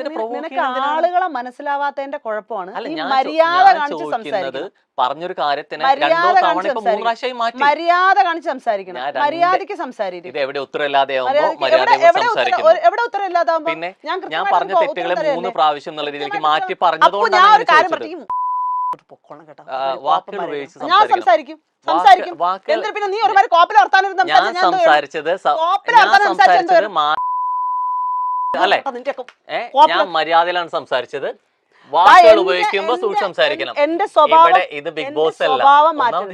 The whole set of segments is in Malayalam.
നിനക്ക് ആളുകളെ മനസ്സിലാവാത്തതിന്റെ കുഴപ്പമാണ്. മര്യാദ കാണിച്ച് സംസാരിക്കുന്നത്. പറഞ്ഞൊരു കാര്യത്തിന് മര്യാദ കാണിച്ച് സംസാരിക്കണം. മര്യാദക്ക് സംസാരിക്കും. എവിടെ ഉത്തരവില്ലാതെയാവുമ്പോ എവിടെ ഉത്തരവില്ലാതാവുമ്പോ പിന്നെ ഞാൻ പറഞ്ഞ തെറ്റുകളെ 3 പ്രാവശ്യം എന്നുള്ള രീതിയിലേക്ക് മാറ്റി പറഞ്ഞതുകൊണ്ടാണ് വാക്കുകൾ ഉപയോഗിച്ച് ഞാൻ സംസാരിക്കും. പിന്നെ നീ ഒരുപാട് കോപ്പിൽ വർത്താനം അല്ലെ? ഞാൻ മര്യാദയിലാണ് സംസാരിച്ചത്. വാക്കുകൾ ഉപയോഗിക്കുമ്പോൾ സൂക്ഷിച്ച് സംസാരിക്കണം. എന്റെ സ്വഭാവം ഇത് ബിഗ് ബോസ് അല്ല,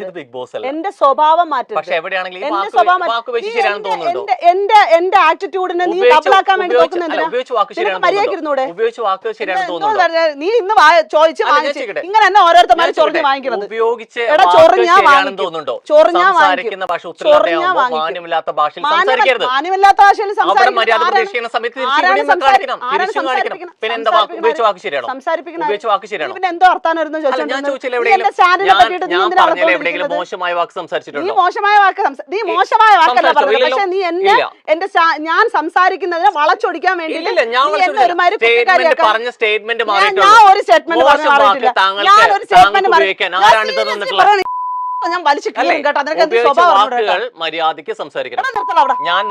ഇത് ബിഗ് ബോസ് അല്ല. എന്റെ സ്വഭാവം മാറ്റും. പക്ഷെ എവിടെയാണെങ്കിലും എന്റെ ആറ്റിറ്റ്യൂഡിനെ നീ ഡബിളാക്കാൻ വേണ്ടി നോക്കുന്നുണ്ട്. ഉപയോഗിച്ച് വാക്ക് ശരിയാണെന്ന് തോന്നുന്നു. നീ ഇന്ന് ചോദിച്ച് ഇങ്ങനെ തന്നെ ഓരോരുത്തന്മാരും ചൊറിഞ്ഞ് വാങ്ങിക്കുന്നത്. ഉപയോഗിച്ച് തോന്നുന്നുണ്ടോ? സംസാരിക്കുന്ന ഭാഷ മാന്യമില്ലാത്ത ഭാഷയിൽ സംസാരിക്കരുത്. മാന്യമില്ലാത്ത ഭാഷയിൽ മര്യാദ പ്രതീക്ഷിക്കുന്ന സമയത്ത് പിന്നെ എന്താ ഉപയോഗിച്ച് വാക്ക് ശരിയാണോ? മോശമായ വാക്ക് സംസാരിച്ചിട്ടുണ്ടോ? ഞാൻ സംസാരിക്കുന്നതിനെ വളച്ചൊടിക്കാൻ വേണ്ടി പറഞ്ഞ സ്റ്റേറ്റ്മെന്റ് ഞാൻ വലിച്ചു മര്യാദക്ക് സംസാരിക്കണം. ഞാൻ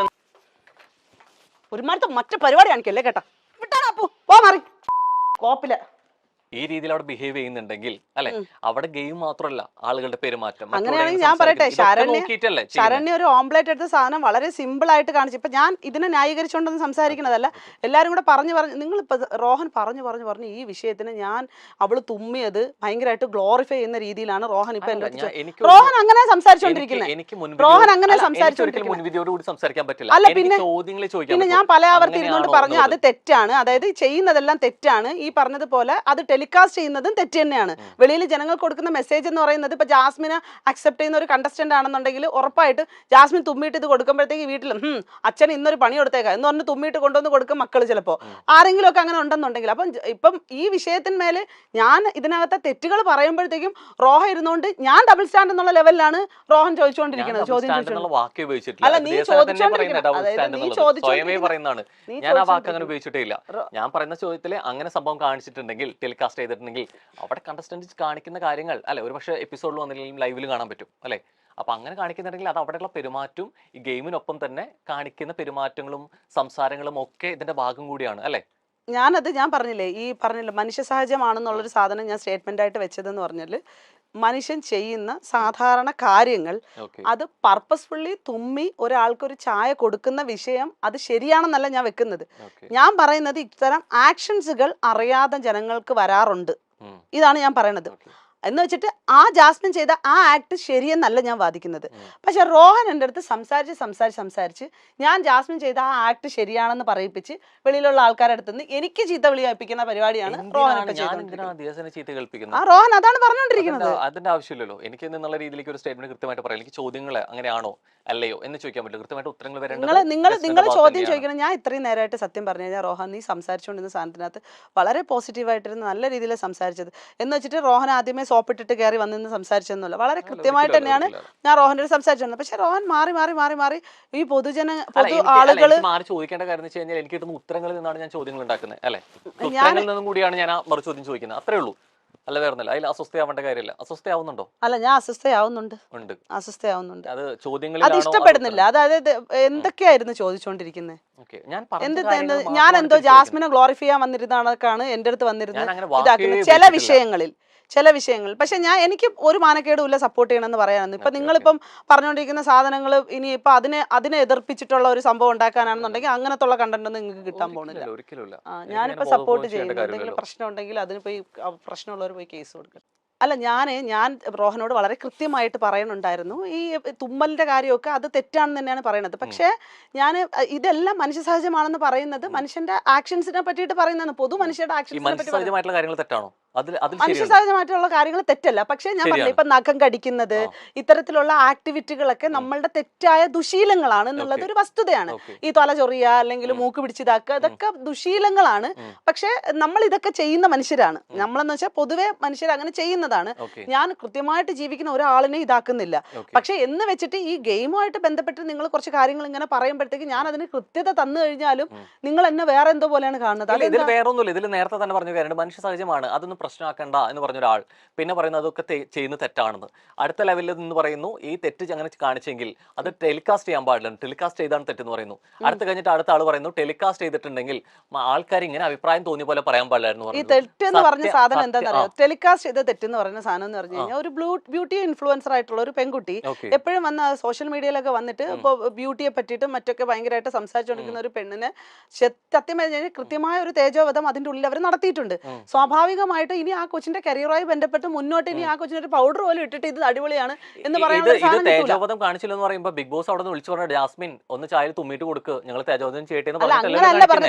ഒരുമാരത്തെ മറ്റു പരിപാടി കാണിക്കല്ലേ കേട്ടാ. വിട്ടാ പോ മാറി കോപ്പില് ഈ രീതിയിൽ അവിടെ ബിഹേവ് ചെയ്യുന്നുണ്ടെങ്കിൽ അല്ലെ, അവിടെ ഗെയിം മാത്രമല്ല ആളുകളുടെ പെരുമാറ്റം. അങ്ങനെയാണെങ്കിൽ ഞാൻ പറയട്ടെ, ശരണ്യ ഒരു ഓംപ്ലേറ്റ് എടുത്ത സാധനം വളരെ സിമ്പിൾ ആയിട്ട് കാണിച്ചു. ഇപ്പൊ ഞാൻ ഇതിനെ ന്യായീകരിച്ചുകൊണ്ടൊന്നും സംസാരിക്കുന്നതല്ല. എല്ലാരും കൂടെ പറഞ്ഞു നിങ്ങൾ ഇപ്പൊ റോഹൻ പറഞ്ഞു ഈ വിഷയത്തിന് അവള് തുമ്മിയത് ഭയങ്കരമായിട്ട് ഗ്ലോറിഫൈ ചെയ്യുന്ന രീതിയിലാണ് റോഹൻ ഇപ്പൊ റോഹൻ അങ്ങനെ സംസാരിച്ചോണ്ടിരിക്കുന്നത്. റോഹൻ അങ്ങനെ സംസാരിച്ചോണ്ടിരിക്കുന്നത്. അല്ല പിന്നെ ഞാൻ പല ആവർത്തി ഇരുന്നോണ്ട് പറഞ്ഞു അത് തെറ്റാണ്. അതായത് ചെയ്യുന്നതെല്ലാം തെറ്റാണ്. ഈ പറഞ്ഞതുപോലെ അത് ടെലികാസ്റ്റ് ചെയ്യുന്നതും തെറ്റ് തന്നെയാണ്. വെളിയിൽ ജനങ്ങൾക്ക് കൊടുക്കുന്ന മെസ്സേജ് എന്ന് പറയുന്നത് ഇപ്പൊ ജാസ്മിനെ അക്സെപ്റ്റ് ചെയ്യുന്ന ഒരു കണ്ടസ്റ്റന്റ് ആണെന്നുണ്ടെങ്കിൽ ഉറപ്പായിട്ട് ജാസ്മിൻ തുമ്മിയിട്ട് ഇത് കൊടുക്കുമ്പോഴത്തേക്ക് വീട്ടിലും അച്ഛൻ ഇന്നൊരു പണി കൊടുത്തേക്കാം എന്ന് പറഞ്ഞ് തുമ്മിയിട്ട് കൊണ്ടുവന്ന് കൊടുക്കും മക്കൾ ചിലപ്പോ ആരെങ്കിലും ഒക്കെ അങ്ങനെ ഉണ്ടെന്നുണ്ടെങ്കിൽ. ഇപ്പം ഈ വിഷയത്തിന്മേല് ഞാൻ ഇതിനകത്തെ തെറ്റുകൾ പറയുമ്പോഴത്തേക്കും റോഹ ഇരുന്നുകൊണ്ട് ഞാൻ ഡബിൾ സ്റ്റാൻഡ് എന്നുള്ള ലെവലിലാണ് റോഹൻ ചോദിച്ചുകൊണ്ടിരിക്കുന്നത്. ഞാൻ പറയുന്ന ചോദ്യത്തില് അങ്ങനെ സംഭവം കാണിച്ചിട്ടുണ്ടെങ്കിൽ ടെലികാസ്റ്റ് ചെയ്തിട്ടുണ്ടെങ്കിൽ അവിടെ കണ്ടസ്റ്റന്റ് കാണിക്കുന്ന കാര്യങ്ങൾ അല്ലെ ഒരു പക്ഷേ എപ്പിസോഡിൽ വന്നില്ലെങ്കിൽ ലൈവിൽ കാണാൻ പറ്റും അല്ലെ. അപ്പൊ അങ്ങനെ കാണിക്കുന്നുണ്ടെങ്കിൽ അത് അവിടെയുള്ള പെരുമാറ്റവും ഈ ഗെയിമിനൊപ്പം തന്നെ കാണിക്കുന്ന പെരുമാറ്റങ്ങളും സംസാരങ്ങളും ഒക്കെ ഇതിന്റെ ഭാഗം കൂടിയാണ് അല്ലെ. ഞാൻ പറഞ്ഞില്ലേ മനുഷ്യ സഹജമാണെന്നുള്ളൊരു സാധനം ഞാൻ സ്റ്റേറ്റ്മെന്റ് ആയിട്ട് വെച്ചതെന്ന് പറഞ്ഞാല് മനുഷ്യൻ ചെയ്യുന്ന സാധാരണ കാര്യങ്ങൾ അത് പർപ്പസ്ഫുള്ളി തുമ്മി ഒരാൾക്കൊരു ചായ കൊടുക്കുന്ന വിഷയം അത് ശരിയാണെന്നല്ല ഞാൻ വെക്കുന്നത്. ഞാൻ പറയുന്നത് ഇത്തരം ആക്ഷൻസുകൾ അറിയാതെ ജനങ്ങൾക്ക് വരാറുണ്ട്. ഇതാണ് ഞാൻ പറയണത്. എന്ന് വെച്ചിട്ട് ജാസ്മിൻ ചെയ്ത ആക്ട് ശരിയെന്നല്ല ഞാൻ വാദിക്കുന്നത്. പക്ഷെ റോഹൻ എൻ്റെ അടുത്ത് സംസാരിച്ച് ഞാൻ ജാസ്മിൻ ചെയ്ത ആക്ട് ശരിയാണെന്ന് പറയിപ്പിച്ച് വെളിയിലുള്ള ആൾക്കാരുടെ അടുത്ത് നിന്ന് എനിക്ക് ചീത്ത വിളി കേൾപ്പിക്കുന്ന പരിപാടിയാണ് റോഹൻ അതാണ് പറഞ്ഞുകൊണ്ടിരിക്കുന്നത്. അതിന്റെ ആവശ്യമില്ലല്ലോ. എനിക്ക് എന്നുള്ള രീതിയിലേക്ക് ഒരു സ്റ്റേറ്റ്മെന്റ് കൃത്യമായിട്ട് പറയാം. എനിക്ക് ചോദ്യങ്ങൾ അങ്ങനെയാണോ അല്ലയോ എന്ന് ചോദിക്കാൻ പറ്റില്ല. കൃത്യമായിട്ട് ഉത്തരങ്ങൾ നിങ്ങൾ ചോദ്യം ചോദിക്കണം. ഞാൻ ഇത്രയും നേരമായിട്ട് സത്യം പറഞ്ഞു കഴിഞ്ഞാൽ റോഹൻ നീ സംസാരിച്ചുകൊണ്ടിരുന്ന സാധനത്തിനകത്ത് വളരെ പോസിറ്റീവായിട്ടിരുന്ന് നല്ല രീതിയിൽ സംസാരിച്ചത്. എന്ന് വെച്ചിട്ട് റോഹൻ ആദ്യമേ സോപ്പിട്ടിട്ട് കയറി വന്നിന്ന് സംസാരിച്ചെന്നല്ല, വളരെ കൃത്യമായിട്ട് തന്നെയാണ് ഞാൻ റോഹൻ്റെ സംസാരിച്ചത്. പക്ഷെ റോഹൻ മാറി ഈ പൊതു ആളുകൾ ചോദിക്കേണ്ട കാര്യം എന്ന് വെച്ച് കഴിഞ്ഞാൽ എനിക്ക് കിട്ടുന്ന ഉത്തരങ്ങളിൽ നിന്നാണ് ഞാൻ ചോദ്യങ്ങൾ ഉണ്ടാക്കുന്നത് അല്ലെ. ഉത്തരങ്ങളിൽ നിന്നും കൂടിയാണ് ഞാൻ മറു ചോദ്യം ചോദിക്കുന്നത്. അത്രേ ഉള്ളൂ. അല്ല വേറൊന്നല്ല. അതിൽ അസ്വസ്ഥയാവേണ്ട കാര്യമില്ല. അസ്വസ്ഥയാവുന്നുണ്ടോ? അല്ല ഞാൻ അസ്വസ്ഥയാവുന്നുണ്ട്. അത് ചോദ്യങ്ങളിൽ അത് ഇഷ്ടപ്പെടുന്നില്ല. അതായത് എന്തൊക്കെയായിരുന്നു ചോദിച്ചോണ്ടിരിക്കുന്നത്? ഞാൻ എന്തോ ജാസ്മിനെ ഗ്ലോറിഫൈ ചെയ്യാൻ വന്നിരുന്നതാണ് എന്റെ അടുത്ത് വന്നിരുന്നത് ഇതാക്കുന്നത് ചില വിഷയങ്ങൾ. പക്ഷെ എനിക്ക് ഒരു മാനക്കേടും ഇല്ല സപ്പോർട്ട് ചെയ്യണമെന്ന് പറയാനാണ്. ഇപ്പൊ നിങ്ങളിപ്പം പറഞ്ഞുകൊണ്ടിരിക്കുന്ന സാധനങ്ങൾ ഇനി ഇപ്പൊ അതിനെ എതിർപ്പിച്ചിട്ടുള്ള ഒരു സംഭവം ഉണ്ടാക്കാനാണെന്നുണ്ടെങ്കിൽ അങ്ങനത്തുള്ള കണ്ടന്റ് ഒന്നും നിങ്ങൾക്ക് കിട്ടാൻ പോകുന്നില്ല. ഞാനിപ്പോ സപ്പോർട്ട് ചെയ്യുന്നു. എന്തെങ്കിലും പ്രശ്നം ഉണ്ടെങ്കിൽ അതിന് പോയി പ്രശ്നമുള്ളവർ പോയി കേസ് കൊടുക്കണം. അല്ല ഞാൻ റോഹനോട് വളരെ കൃത്യമായിട്ട് പറയുന്നുണ്ടായിരുന്നു ഈ തുമ്മലിന്റെ കാര്യമൊക്കെ അത് തെറ്റാണെന്ന് തന്നെയാണ് പറയുന്നത്. പക്ഷേ ഞാൻ ഇതെല്ലാം മനുഷ്യ സഹജമാണെന്ന് പറയുന്നത് മനുഷ്യന്റെ ആക്ഷൻസിനെ പറ്റിയിട്ട് പറയുന്നതാണ്. പൊതു മനുഷ്യരുടെ ആക്ഷൻസിനെ പറ്റി കാര്യങ്ങൾ തെറ്റാണോ? മനുഷ്യ സഹജമായിട്ടുള്ള കാര്യങ്ങൾ തെറ്റല്ല. പക്ഷെ ഞാൻ പറഞ്ഞില്ല, ഇപ്പൊ നഖം കടിക്കുന്നത്, ഇത്തരത്തിലുള്ള ആക്ടിവിറ്റികളൊക്കെ നമ്മളുടെ തെറ്റായ ദുശീലങ്ങളാണ് എന്നുള്ളത് ഒരു വസ്തുതയാണ്. ഈ തല ചൊറിയ അല്ലെങ്കിൽ മൂക്ക് പിടിച്ചിതാക്കുക, ഇതൊക്കെ ദുശീലങ്ങളാണ്. പക്ഷെ നമ്മൾ ഇതൊക്കെ ചെയ്യുന്ന മനുഷ്യരാണ്. നമ്മളെന്ന് വെച്ചാൽ പൊതുവെ മനുഷ്യർ അങ്ങനെ ചെയ്യുന്നതാണ്. ഞാൻ കൃത്യമായിട്ട് ജീവിക്കുന്ന ഒരാളിനെ ഇതാക്കുന്നില്ല. പക്ഷെ എന്ന് വെച്ചിട്ട് ഈ ഗെയിമുമായിട്ട് ബന്ധപ്പെട്ട് നിങ്ങൾ കുറച്ച് കാര്യങ്ങൾ ഇങ്ങനെ പറയുമ്പോഴത്തേക്ക് ഞാൻ അതിന് കൃത്യത തന്നു കഴിഞ്ഞാലും നിങ്ങൾ എന്നെ വേറെ എന്തോ പോലെയാണ് കാണുന്നത്. ഇതിൽ വേറെ ഒന്നുമില്ല. ഇതിൽ നേരത്തെ തന്നെ പറഞ്ഞു കാര്യമുണ്ട്, മനുഷ്യ സഹജമാണ്, അതൊന്നും പ്രശ്നമാക്കണ്ട എന്ന് പറഞ്ഞ ഒരാൾ പിന്നെ പറയുന്നത് അതൊക്കെ ചെയ്യുന്നത് തെറ്റാണെന്ന്. അടുത്ത ലെവലിൽ നിന്ന് പറയുന്നു ഈ തെറ്റ് അങ്ങനെ കാണിച്ചെങ്കിൽ അത് ടെലികാസ്റ്റ് ചെയ്യാൻ പാടില്ല, ടെലികാസ്റ്റ് ചെയ്താണ് തെറ്റെന്ന് പറയുന്നു. അടുത്ത് കഴിഞ്ഞിട്ട് അടുത്ത ആൾ പറയുന്നു ടെലികാസ്റ്റ് ചെയ്തിട്ടുണ്ടെങ്കിൽ ആൾക്കാർ ഇങ്ങനെ അഭിപ്രായം തോന്നിയ പോലെ പറയാൻ പാടില്ലായിരുന്നു. ഈ തെറ്റ് എന്ന് പറഞ്ഞ സാധനം എന്താണെന്ന് അറിയാം? ടെലികാസ്റ്റ് ചെയ്ത തെറ്റെന്ന് പറയുന്ന സാധനം എന്ന് പറഞ്ഞു കഴിഞ്ഞാൽ ഒരു ബ്യൂട്ടി ഇൻഫ്ലുവൻസർ ആയിട്ടുള്ള ഒരു പെൺകുട്ടി എപ്പോഴും വന്ന സോഷ്യൽ മീഡിയയിലൊക്കെ വന്നിട്ട് ഇപ്പോൾ ബ്യൂട്ടിയെ പറ്റിയിട്ടും മറ്റൊക്കെ ഭയങ്കരമായിട്ട് സംസാരിച്ചുകൊണ്ടിരിക്കുന്ന ഒരു പെണ്ണിന് സത്യം പറഞ്ഞാൽ കൃത്യമായ ഒരു തേജോവധം അതിന്റെ ഉള്ളിൽ അവർ നടത്തിയിട്ടുണ്ട്. സ്വാഭാവികമായിട്ട് ഇനി ആ കൊച്ചിന്റെ കരിയറുമായി ബന്ധപ്പെട്ട് മുന്നോട്ട് ഇനി ആ കൊച്ചിന് ഒരു പൗഡർ പോലും ഇട്ടിട്ട് ഇത് അടിപൊളിയാണ് എന്ന് പറയാനുള്ള തേജോവധം കാണിച്ചില്ലെന്ന് പറയുമ്പോൾ ബിഗ് ബോസ് അവിടെ നിന്ന് വിളിച്ചു പറഞ്ഞ ജാസ്മിൻ ഒന്ന് ചായയിൽ തുമ്മിട്ട് കൊടുക്കുക, ഞങ്ങൾ തേജോവധം ചെയ്യട്ടെ എന്ന്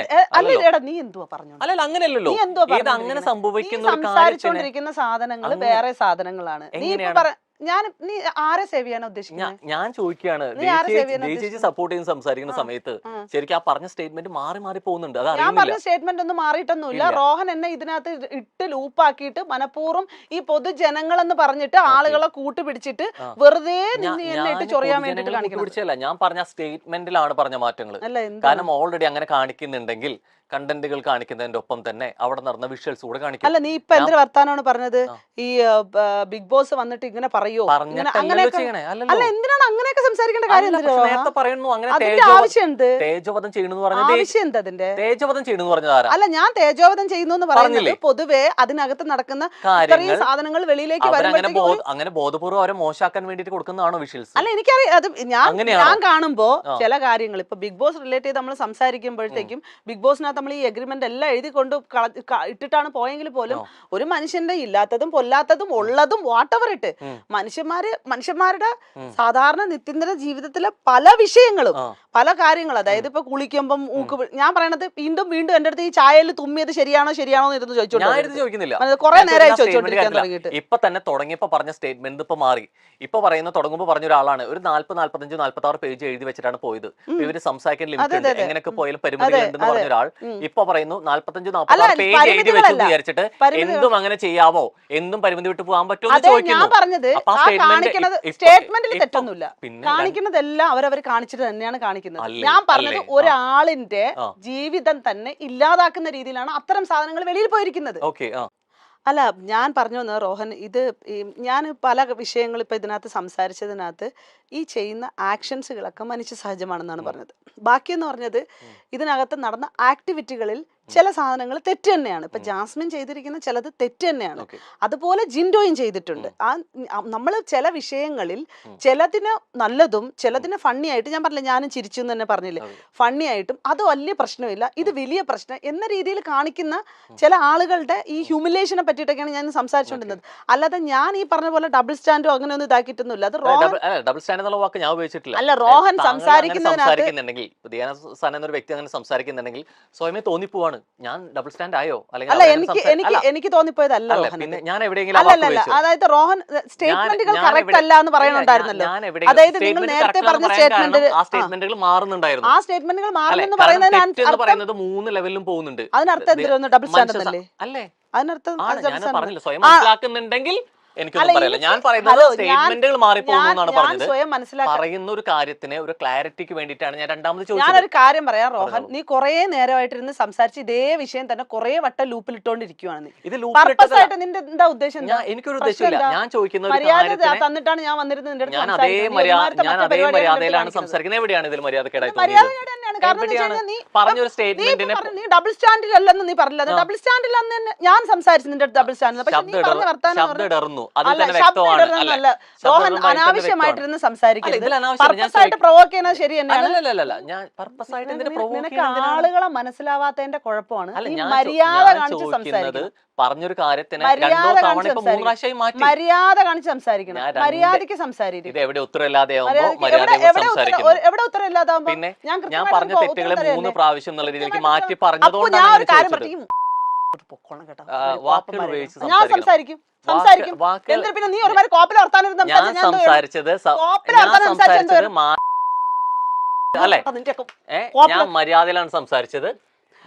നീ എന്തുവാ പറഞ്ഞു? അല്ല അങ്ങനെയല്ലോ, അങ്ങനെ സംഭവിക്കുന്ന സംസാരിച്ചുകൊണ്ടിരിക്കുന്ന സാധനങ്ങൾ വേറെ സാധനങ്ങളാണ്. നീ ആരെ സേവ് ചെയ്യാൻ ഉദ്ദേശിക്കുന്നത്? ഞാൻ ചോദിക്കുകയാണ്, ചേച്ചി സപ്പോർട്ട് ചെയ്യുന്ന സംസാരിക്കുന്ന സമയത്ത് ശരിക്കും ആ പറഞ്ഞ സ്റ്റേറ്റ്മെന്റ് മാറി മാറി പോകുന്നുണ്ട്. ഞാൻ പറഞ്ഞ സ്റ്റേറ്റ്മെന്റ് ഒന്നും മാറിയിട്ടൊന്നുമില്ല. റോഹൻ എന്നെ ഇതിനകത്ത് ഇട്ട് ലൂപ്പാക്കിയിട്ട് മനഃപൂർവ്വം ഈ പൊതുജനങ്ങൾ എന്ന് പറഞ്ഞിട്ട് ആളുകളെ കൂട്ടുപിടിച്ചിട്ട് വെറുതെ എന്നെ ഇട്ട് ചൊറിയാൻ വേണ്ടിട്ട് കാണിക്കണം. ഞാൻ പറഞ്ഞ സ്റ്റേറ്റ്മെന്റിലാണ് പറഞ്ഞ മാറ്റങ്ങൾ. കാരണം ഓൾറെഡി അങ്ങനെ കാണിക്കുന്നുണ്ടെങ്കിൽ കണ്ടന്റുകൾ കാണിക്കുന്നതിന്റെ ഒപ്പം തന്നെ അവിടെ നടന്ന വിഷ്വൽസ് കൂടെ കാണിക്കും. അല്ല, നീ ഇപ്പൊ എന്തൊരു വർത്താനമാണ് പറഞ്ഞത്? ഈ ബിഗ് ബോസ് വന്നിട്ട് ഇങ്ങനെ പറയോ? അല്ല, എന്തിനാണ് അങ്ങനെയൊക്കെ സംസാരിക്കേണ്ട കാര്യം? നേരത്തെ പറയുന്നു അങ്ങനെ തേജോവധം ചെയ്യണമെന്ന് പറഞ്ഞത്. തേജോവധം ചെയ്യണമെന്ന് പറഞ്ഞത് അല്ല, ഞാൻ തേജോവധം ചെയ്യുന്നു എന്ന് പറയുന്നത് പൊതുവെ അതിനകത്ത് നടക്കുന്ന സാധനങ്ങൾ വെളിയിലേക്ക് അങ്ങനെ ബോധപൂർവ്വം അവരെ മോശമാക്കാൻ വേണ്ടിട്ട് കൊടുക്കുന്നതാണോ വിഷ്വൽസ്? അല്ല, എനിക്കറിയാം. അത് ഞാൻ കാണുമ്പോ ചില കാര്യങ്ങൾ ഇപ്പൊ ബിഗ് ബോസ് റിലേറ്റ് ചെയ്ത് നമ്മൾ സംസാരിക്കുമ്പോഴത്തേക്കും ബിഗ് ബോസിനകത്ത് നമ്മൾ ഈ എഗ്രിമെന്റ് എല്ലാം എഴുതി കൊണ്ട് ഇട്ടിട്ടാണ് പോയെങ്കിൽ പോലും ഒരു മനുഷ്യന്റെ ഇല്ലാത്തതും പൊല്ലാത്തതും ഉള്ളതും വാട്ടവർ ഇട്ട് മനുഷ്യന്മാരുടെ സാധാരണ നിത്യന്തര ജീവിതത്തിലെ പല വിഷയങ്ങളും പല കാര്യങ്ങളും, അതായത് ഇപ്പൊ കുളിക്കുമ്പം ഞാൻ പറയണത് വീണ്ടും വീണ്ടും എന്റെ അടുത്ത് ഈ ചായയിൽ തുമ്മിയത് ശരിയാണോ എന്ന് ഇരുന്ന് ചോദിച്ചോണ്ടിരിക്കുന്നില്ല. കുറെ നേരമായി ചോദിച്ചോണ്ടിരിക്കാൻ തുടങ്ങിയിട്ട്. ഇപ്പൊ തന്നെ തുടങ്ങിയപ്പോ പറഞ്ഞ സ്റ്റേറ്റ്മെന്റ് ഇപ്പൊ മാറി. ഇപ്പൊ പറയുന്ന തുടങ്ങുമ്പോ പറഞ്ഞ ഒരാളാണ് ഒരു 40, 45, 46 പേജ് എഴുതി വെച്ചിട്ടാണ് പോയത്. ഇവര് സംസാരിക്കാൻ ലിമിറ്റ് എങ്ങനെയൊക്കെ പോയാലും പരിമിതികൾ ഉണ്ടെന്ന് പറഞ്ഞ ഒരാൾ ഇപ്പൊ പറയുന്നു 45, 46 പേജ് എഴുതി വെച്ചെന്ന് വിചാരിച്ചിട്ട് എന്തും അങ്ങനെ ചെയ്യാമോ, എന്തും പരിമിതി വിട്ട് പോകാൻ പറ്റുമോ എന്ന് ചോദിക്കുന്നു. സ്റ്റേറ്റ്മെന്റിൽ തെറ്റൊന്നുമില്ല, കാണിക്കുന്നതെല്ലാം അവരവർ കാണിച്ചിട്ട് തന്നെയാണ് കാണിക്കുന്നത്. ഞാൻ പറഞ്ഞത് ഒരാളിന്റെ ജീവിതം തന്നെ ഇല്ലാതാക്കുന്ന രീതിയിലാണ് അത്തരം സാധനങ്ങൾ വെളിയിൽ പോയിരിക്കുന്നത്. അല്ല, ഞാൻ പറഞ്ഞു വന്നത് റോഹൻ, ഇത് ഞാൻ പല വിഷയങ്ങൾ ഇപ്പൊ ഇതിനകത്ത് സംസാരിച്ചതിനകത്ത് ഈ ചെയ്യുന്ന ആക്ഷൻസുകളൊക്കെ മനുഷ്യ സഹജമാണെന്നാണ് പറഞ്ഞത്. ബാക്കിയെന്ന് പറഞ്ഞത് ഇതിനകത്ത് നടന്ന ആക്ടിവിറ്റികളിൽ ചില സാധനങ്ങൾ തെറ്റ് തന്നെയാണ്. ഇപ്പൊ ജാസ്മിൻ ചെയ്തിരിക്കുന്ന ചിലത് തെറ്റ് തന്നെയാണ്. അതുപോലെ ജിൻഡോയും ചെയ്തിട്ടുണ്ട്. നമ്മൾ ചില വിഷയങ്ങളിൽ ചിലതിന് നല്ലതും ചിലതിന് ഫണ്ണി ആയിട്ട്, ഞാൻ പറഞ്ഞില്ല ഞാനും ചിരിച്ചു എന്ന് തന്നെ പറഞ്ഞില്ലേ, ഫണ്ണി ആയിട്ടും അത് വലിയ പ്രശ്നമില്ല, ഇത് വലിയ പ്രശ്നം എന്ന രീതിയിൽ കാണിക്കുന്ന ചില ആളുകളുടെ ഈ ഹ്യൂമിലേഷനെ പറ്റിയിട്ടൊക്കെയാണ് ഞാൻ സംസാരിച്ചുകൊണ്ടിരുന്നത്. അല്ലാതെ ഞാൻ ഈ പറഞ്ഞ പോലെ ഡബിൾ സ്റ്റാൻഡോ അങ്ങനെ ഒന്നും ഇതാക്കിയിട്ടൊന്നുമില്ല. അത് അല്ല, റോഹൻ സംസാരിക്കുന്നതിനകത്ത് വ്യക്തി അങ്ങനെ സംസാരിക്കുന്നുണ്ടെങ്കിൽ സ്വയമേ തോന്നിപ്പോവാണ് ഞാൻ ഡബിൾ സ്റ്റാൻഡ് ആയോ, അല്ല എനിക്ക് തോന്നിപ്പോയതല്ല. അതായത് റോഹൻ സ്റ്റേറ്റ്മെന്റുകൾ കറക്റ്റ് അല്ല എന്ന് പറയുന്നുണ്ടായിരുന്നല്ലോ. അതായത് നിങ്ങൾ നേരത്തെ പറഞ്ഞ സ്റ്റേറ്റ്മെന്റുകൾ മാറുന്നുണ്ടായിരുന്നു. ആ സ്റ്റേറ്റ്മെന്റുകൾ മാറുന്നെന്ന് പറയുന്നത് 3 ലെവലിലും പോകുന്നുണ്ട്. അതിനർത്ഥം എന്തിനാണ് ഡബിൾ സ്റ്റാൻഡ് അല്ലേ? അല്ലേ, അതിനർത്ഥം പറഞ്ഞില്ല സ്വയം മനസ്സിലാക്കുന്നുണ്ടെങ്കിൽ എനിക്കൊന്നും പറയില്ല. ഞാൻ പറയുന്നത് സ്റ്റേറ്റ്മെന്റുകൾ മാറിപ്പോകുന്നാണ് പറഞ്ഞത്. പറയുന്ന ഒരു കാര്യത്തിന് ഒരു ക്ലാരിറ്റിക്ക് വേണ്ടിയിട്ടാണ് ഞാൻ രണ്ടാമത് ചോദിച്ചത്. ഞാനൊരു കാര്യം പറയാം റോഹൻ, നീ കുറെ നേരമായിട്ടിരുന്ന് സംസാരിച്ച് ഇതേ വിഷയം തന്നെ കുറെ വട്ടം ലൂപ്പിൽ ഇട്ടോണ്ടിരിക്കുവാണ്. നിന്റെ എന്താ ഉദ്ദേശം? എനിക്കൊരു ഉദ്ദേശമില്ല. ഞാൻ ചോദിക്കുന്ന തന്നിട്ടാണ് ഞാൻ വന്നിരുന്നത്. ഞാൻ അതേ മര്യാദയിലാണ് സംസാരിക്കുന്നത്. എവിടെയാണ് ഇതിൽ മര്യാദക്കേടായി പറഞ്ഞൊരു സ്റ്റേറ്റ്മെന്റിനെ ഡബിൾ സ്റ്റാൻഡിൽ അല്ലെന്ന് നീ പറഞ്ഞില്ല. ഡബിൾ സ്റ്റാൻഡിൽ ഞാൻ സംസാരിച്ചു നിന്റെ ഡബിൾ സ്റ്റാൻഡിൽ. പക്ഷെ നീ പറഞ്ഞ വർത്താനം റോഹൻ അനാവശ്യമായിട്ടിരുന്ന് സംസാരിക്കരുത്. പ്രൊവോക്ക് ചെയ്യുന്നത് ശരി തന്നെയാണ്. നിനക്ക് ആളുകളെ മനസ്സിലാവാത്തതിന്റെ കുഴപ്പമാണ്. മര്യാദ കാണിച്ച് സംസാരിക്കുന്നത്. പറഞ്ഞൊരു കാര്യത്തിന് മര്യാദ കാണിച്ച് സംസാരിക്കണം. മര്യാദക്ക് സംസാരിക്കും. എവിടെ ഉത്തരവില്ലാതെയാവുമ്പോ എവിടെ ഉത്തരവില്ലാതാവുമ്പോ പിന്നെ ഞാൻ പറഞ്ഞ തെറ്റുകളെ 3 പ്രാവശ്യം എന്നുള്ള രീതിയിലേക്ക് മാറ്റി പറഞ്ഞതുകൊണ്ടാണ് പൊക്കോണം കേട്ടോ. വാക്കുകൾ ഉപയോഗിച്ച് ഞാൻ സംസാരിക്കും. വാക്കുകൾ എന്തിന് പിന്നെ നീ ഒരുമാതിരി കോപ്പിൽ വർത്താനം ഞാൻ സംസാരിച്ചത് അല്ലെ ഞാൻ മര്യാദയിലാണ് സംസാരിച്ചത്.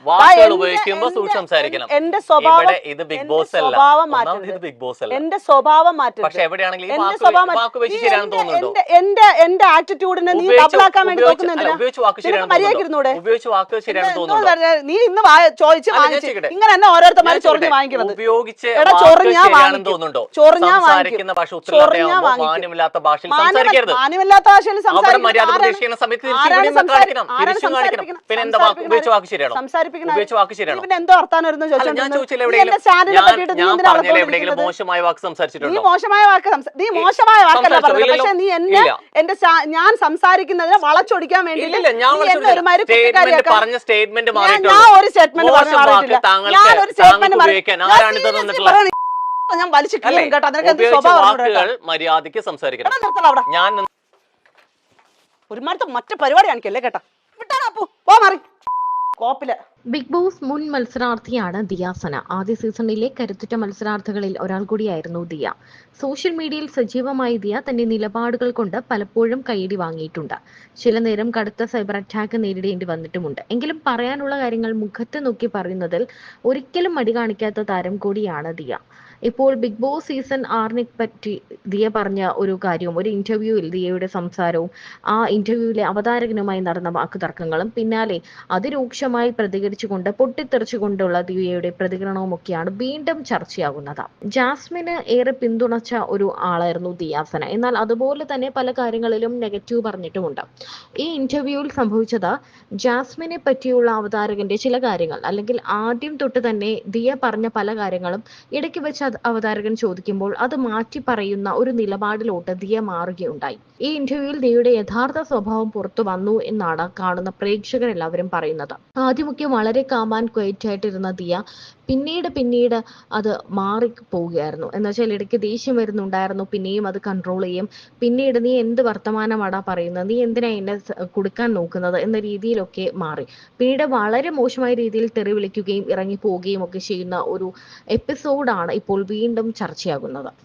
വാക്കുകൾ ഉപയോഗിക്കുമ്പോ സൂക്ഷിച്ച് സംസാരിക്കണം. എന്റെ സ്വഭാവം ഇത് ബിഗ് ബോസ് അല്ല, ഇത് ബിഗ് ബോസ് അല്ല. എന്റെ സ്വഭാവം മാറ്റും. പക്ഷെ എവിടെയാണെങ്കിലും വാക്ക് ഉപയോഗിച്ച് ശരിയാണെന്ന് തോന്നുന്നുണ്ടോ? എന്റെ ആറ്റിറ്റ്യൂഡിനെ നീ ഡബിളാക്കാൻ വേണ്ടി നോക്കുന്നില്ല. ഉപയോഗിച്ച് വാക്ക് ശരിയാണെന്ന് തോന്നുന്നുണ്ടോ? നീ ഇന്ന് ചോദിച്ച് ഇങ്ങനെ തന്നെ ഓരോരുത്തർ ചൊറിഞ്ഞ് വാങ്ങിക്കുന്നത്. ഉപയോഗിച്ച് തോന്നുന്നുണ്ടോ? സംസാരിക്കുന്ന ഭാഷ ഉത്തരവാദിത്തം മാന്യമില്ലാത്ത ഭാഷയിൽ സംസാരിക്കരുത്. മാന്യമില്ലാത്ത ഭാഷയിൽ മര്യാദ പ്രതീക്ഷിക്കുന്ന സമയത്ത് പിന്നെ എന്താ ഉപയോഗിച്ച് വാക്ക് ശരിയാണോ? ഉപയോഗിച്ച് വാക്ക് ശരിയാണോ? എന്തോ വർത്താനം ഞാൻ ചോദിച്ചില്ല എവിടെയെങ്കിലും മോശമായ വാക്ക് സംസാരിച്ചിട്ടുണ്ടോ? നീ മോശമായ വാക്കല്ല പറഞ്ഞത്. പക്ഷെ നീ എന്റെ ഞാൻ സംസാരിക്കുന്നതിനെ വളച്ചൊടിക്കാൻ വേണ്ടി പറഞ്ഞ സ്റ്റേറ്റ്മെന്റ് ഞാൻ വലിച്ചു കേട്ടോ. വാക്കുകൾ മര്യാദയ്ക്ക് സംസാരിക്കണം. ഞാൻ ഒരുമാരത്തെ മറ്റു പരിപാടി കാണിക്കല്ലേ കേട്ടാ. വിട്ടാ പോ മാറി കോപ്പില്. ബിഗ് ബോസ് മുൻ മത്സരാർത്ഥിയാണ് ദിയാസന. ആദ്യ സീസണിലെ കരുത്തുറ്റ മത്സരാർത്ഥികളിൽ ഒരാൾ കൂടിയായിരുന്നു ദിയ. സോഷ്യൽ മീഡിയയിൽ സജീവമായ ദിയ തന്റെ നിലപാടുകൾ കൊണ്ട് പലപ്പോഴും കൈയടി വാങ്ങിയിട്ടുണ്ട്. ചില നേരം കടുത്ത സൈബർ അറ്റാക്ക് നേരിടേണ്ടി വന്നിട്ടുമുണ്ട്. എങ്കിലും പറയാനുള്ള കാര്യങ്ങൾ മുഖത്ത് നോക്കി പറയുന്നതിൽ ഒരിക്കലും മടി കാണിക്കാത്ത താരം കൂടിയാണ് ദിയ. ഇപ്പോൾ ബിഗ് ബോസ് സീസൺ 6 പറ്റി ദിയ പറഞ്ഞ ഒരു കാര്യവും, ഒരു ഇന്റർവ്യൂവിൽ ദിയയുടെ സംസാരവും, ആ ഇന്റർവ്യൂവിലെ അവതാരകനുമായി നടന്ന വാക്കുതർക്കങ്ങളും പിന്നാലെ അതിരൂക്ഷമായി പ്രതികരിച്ചുകൊണ്ട് പൊട്ടിത്തെറിച്ചുകൊണ്ടുള്ള ദിയയുടെ പ്രതികരണവുമൊക്കെയാണ് വീണ്ടും ചർച്ചയാകുന്നത്. ജാസ്മിന് ഏറെ പിന്തുണച്ച ഒരു ആളായിരുന്നു ദിയാസന. എന്നാൽ അതുപോലെ തന്നെ പല കാര്യങ്ങളിലും നെഗറ്റീവ് പറഞ്ഞിട്ടുമുണ്ട്. ഈ ഇന്റർവ്യൂവിൽ സംഭവിച്ചത് ജാസ്മിനെ പറ്റിയുള്ള അവതാരകന്റെ ചില കാര്യങ്ങൾ, അല്ലെങ്കിൽ ആദ്യം തൊട്ട് തന്നെ ദിയ പറഞ്ഞ പല കാര്യങ്ങളും ഇടയ്ക്ക് വെച്ച് അവതാരകൻ ചോദിക്കുമ്പോൾ അത് മാറ്റി പറയുന്ന ഒരു നിലപാടിലോട്ട് ദിയ മാറുകയുണ്ടായി. ഈ ഇന്റർവ്യൂവിൽ ദിയയുടെ യഥാർത്ഥ സ്വഭാവം പുറത്തു വന്നു എന്നാണ് കാണുന്ന പ്രേക്ഷകരെല്ലാവരും പറയുന്നത്. ആദ്യമൊക്കെ വളരെ കാമാൻ ക്വയറ്റ് ആയിട്ടിരുന്ന ദിയ പിന്നീട് അത് മാറി പോവുകയായിരുന്നു. എന്നുവെച്ചാൽ ഇടയ്ക്ക് ദേഷ്യം വരുന്നുണ്ടായിരുന്നു, പിന്നെയും അത് കൺട്രോൾ ചെയ്യും. പിന്നീട് നീ എന്ത് വർത്തമാനമാടാ പറയുന്നത്, നീ എന്തിനാ എന്നെ കൊടുക്കാൻ നോക്കുന്നത് എന്ന രീതിയിലൊക്കെ മാറി. പിന്നീട് വളരെ മോശമായ രീതിയിൽ തെറി വിളിക്കുകയും ഇറങ്ങി പോവുകയും ഒക്കെ ചെയ്യുന്ന ഒരു എപ്പിസോഡാണ് ഇപ്പോൾ വീണ്ടും ചർച്ചയാകുന്നത്.